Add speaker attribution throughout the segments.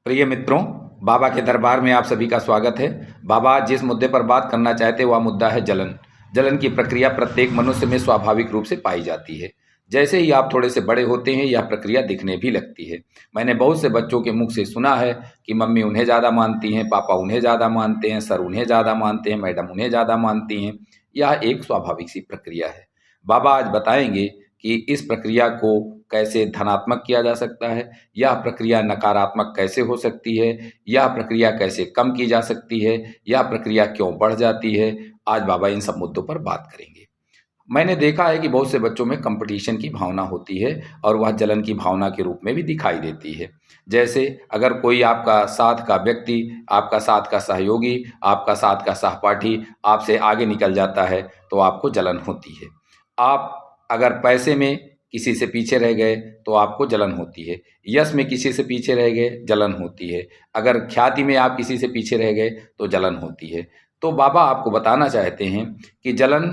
Speaker 1: प्रिय मित्रों, बाबा के दरबार में आप सभी का स्वागत है। बाबा जिस मुद्दे पर बात करना चाहते हैं वह मुद्दा है जलन। जलन की प्रक्रिया प्रत्येक मनुष्य में स्वाभाविक रूप से पाई जाती है। जैसे ही आप थोड़े से बड़े होते हैं यह प्रक्रिया दिखने भी लगती है। मैंने बहुत से बच्चों के मुख से सुना है कि मम्मी उन्हें ज़्यादा मानती हैं, पापा उन्हें ज़्यादा मानते हैं, सर उन्हें ज़्यादा मानते हैं, मैडम उन्हें ज़्यादा मानती हैं। यह एक स्वाभाविक सी प्रक्रिया है। बाबा आज बताएंगे कि इस प्रक्रिया को कैसे धनात्मक किया जा सकता है, यह प्रक्रिया नकारात्मक कैसे हो सकती है, यह प्रक्रिया कैसे कम की जा सकती है, यह प्रक्रिया क्यों बढ़ जाती है। आज बाबा इन सब मुद्दों पर बात करेंगे। मैंने देखा है कि बहुत से बच्चों में कंपटीशन की भावना होती है और वह जलन की भावना के रूप में भी दिखाई देती है। जैसे अगर कोई आपका साथ का व्यक्ति, आपका साथ का सहयोगी, आपका साथ का सहपाठी आपसे आगे निकल जाता है तो आपको जलन होती है। आप अगर पैसे में किसी से पीछे रह गए तो आपको जलन होती है। यश में किसी से पीछे रह गए, जलन होती है। अगर ख्याति में आप किसी से पीछे रह गए तो जलन होती है। तो बाबा आपको बताना चाहते हैं कि जलन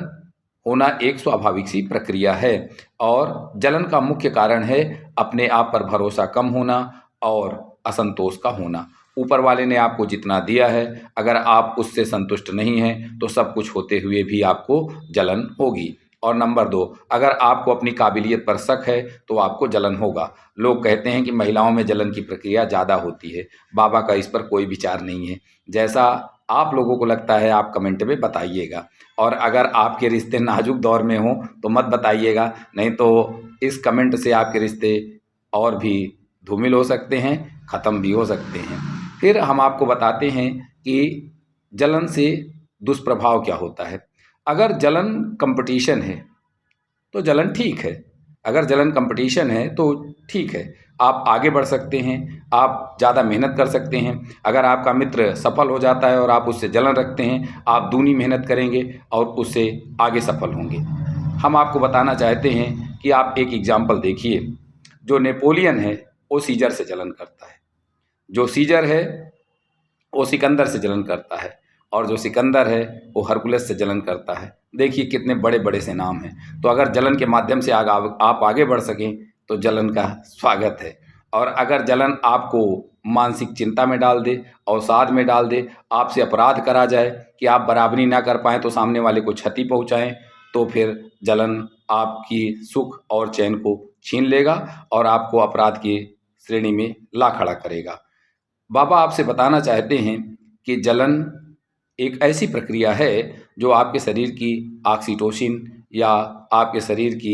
Speaker 1: होना एक स्वाभाविक सी प्रक्रिया है और जलन का मुख्य कारण है अपने आप पर भरोसा कम होना और असंतोष का होना। ऊपर वाले ने आपको जितना दिया है, अगर आप उससे संतुष्ट नहीं हैं तो सब कुछ होते हुए भी आपको जलन होगी। और नंबर 2, अगर आपको अपनी काबिलियत पर शक है तो आपको जलन होगा। लोग कहते हैं कि महिलाओं में जलन की प्रक्रिया ज़्यादा होती है। बाबा का इस पर कोई विचार नहीं है। जैसा आप लोगों को लगता है आप कमेंट में बताइएगा। और अगर आपके रिश्ते नाजुक दौर में हों तो मत बताइएगा, नहीं तो इस कमेंट से आपके रिश्ते और भी धूमिल हो सकते हैं, ख़त्म भी हो सकते हैं। फिर हम आपको बताते हैं कि जलन से दुष्प्रभाव क्या होता है। अगर जलन कंपटीशन है तो जलन ठीक है। अगर जलन कंपटीशन है तो ठीक है, आप आगे बढ़ सकते हैं, आप ज़्यादा मेहनत कर सकते हैं। अगर आपका मित्र सफल हो जाता है और आप उससे जलन रखते हैं, आप दूनी मेहनत करेंगे और उससे आगे सफल होंगे। हम आपको बताना चाहते हैं कि आप एक एग्जाम्पल देखिए। जो नेपोलियन है वो सीजर से जलन करता है, जो सीजर है वो सिकंदर से जलन करता है, और जो सिकंदर है वो हरकुलस से जलन करता है। देखिए कितने बड़े बड़े से नाम हैं। तो अगर जलन के माध्यम से आप आगे बढ़ सकें तो जलन का स्वागत है। और अगर जलन आपको मानसिक चिंता में डाल दे, अवसाद में डाल दे, आपसे अपराध करा जाए कि आप बराबरी ना कर पाएँ तो सामने वाले को क्षति पहुँचाएँ, तो फिर जलन आपकी सुख और चैन को छीन लेगा और आपको अपराध की श्रेणी में ला खड़ा करेगा। बाबा आपसे बताना चाहते हैं कि जलन एक ऐसी प्रक्रिया है जो आपके शरीर की ऑक्सीटोसिन या आपके शरीर की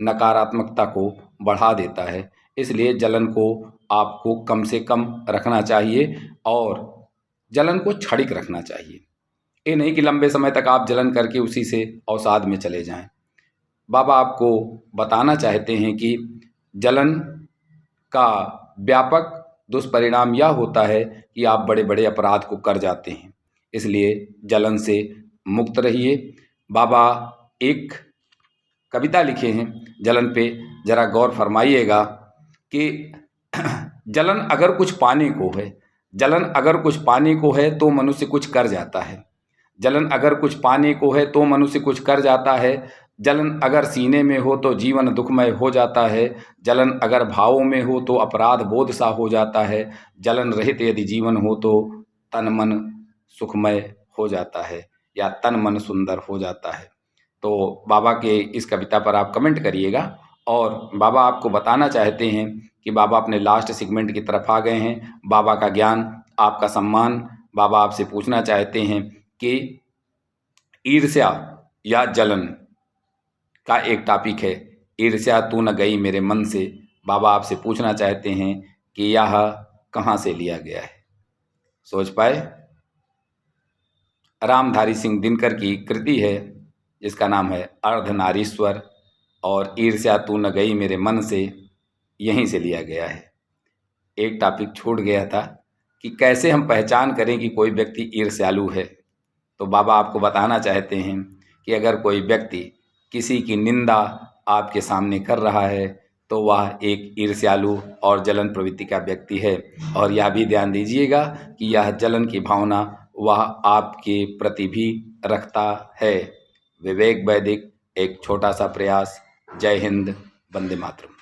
Speaker 1: नकारात्मकता को बढ़ा देता है। इसलिए जलन को आपको कम से कम रखना चाहिए और जलन को क्षणिक रखना चाहिए। ये नहीं कि लंबे समय तक आप जलन करके उसी से अवसाद में चले जाएं। बाबा आपको बताना चाहते हैं कि जलन का व्यापक दुष्परिणाम यह होता है कि आप बड़े बड़े अपराध को कर जाते हैं। इसलिए जलन से मुक्त रहिए। बाबा एक कविता लिखे हैं जलन पे, ज़रा गौर फरमाइएगा कि जलन अगर कुछ पाने को है, जलन अगर कुछ पाने को है तो मनुष्य कुछ कर जाता है। जलन अगर कुछ पाने को है तो मनुष्य कुछ कर जाता है। जलन अगर सीने में हो तो जीवन दुखमय हो जाता है। जलन अगर भावों में हो तो अपराध बोध सा हो जाता है। जलन रहित यदि जीवन हो तो तन मन सुखमय हो जाता है या तन मन सुंदर हो जाता है। तो बाबा के इस कविता पर आप कमेंट करिएगा। और बाबा आपको बताना चाहते हैं कि बाबा अपने लास्ट सेगमेंट की तरफ आ गए हैं। बाबा का ज्ञान, आपका सम्मान। बाबा आपसे पूछना चाहते हैं कि ईर्ष्या या जलन का एक टॉपिक है, ईर्ष्या तू न गई मेरे मन से। बाबा आपसे पूछना चाहते हैं कि यह कहाँ से लिया गया है। सोच पाए? रामधारी सिंह दिनकर की कृति है जिसका नाम है अर्धनारीश्वर, और ईर्ष्या तू न गई मेरे मन से यहीं से लिया गया है। एक टॉपिक छूट गया था कि कैसे हम पहचान करें कि कोई व्यक्ति ईर्ष्यालु है। तो बाबा आपको बताना चाहते हैं कि अगर कोई व्यक्ति किसी की निंदा आपके सामने कर रहा है तो वह एक ईर्ष्यालु और जलन प्रवृत्ति का व्यक्ति है। और यह भी ध्यान दीजिएगा कि यह जलन की भावना वह आपके प्रति भी रखता है। विवेक वैदिक, एक छोटा सा प्रयास। जय हिंद, वंदे मातरम।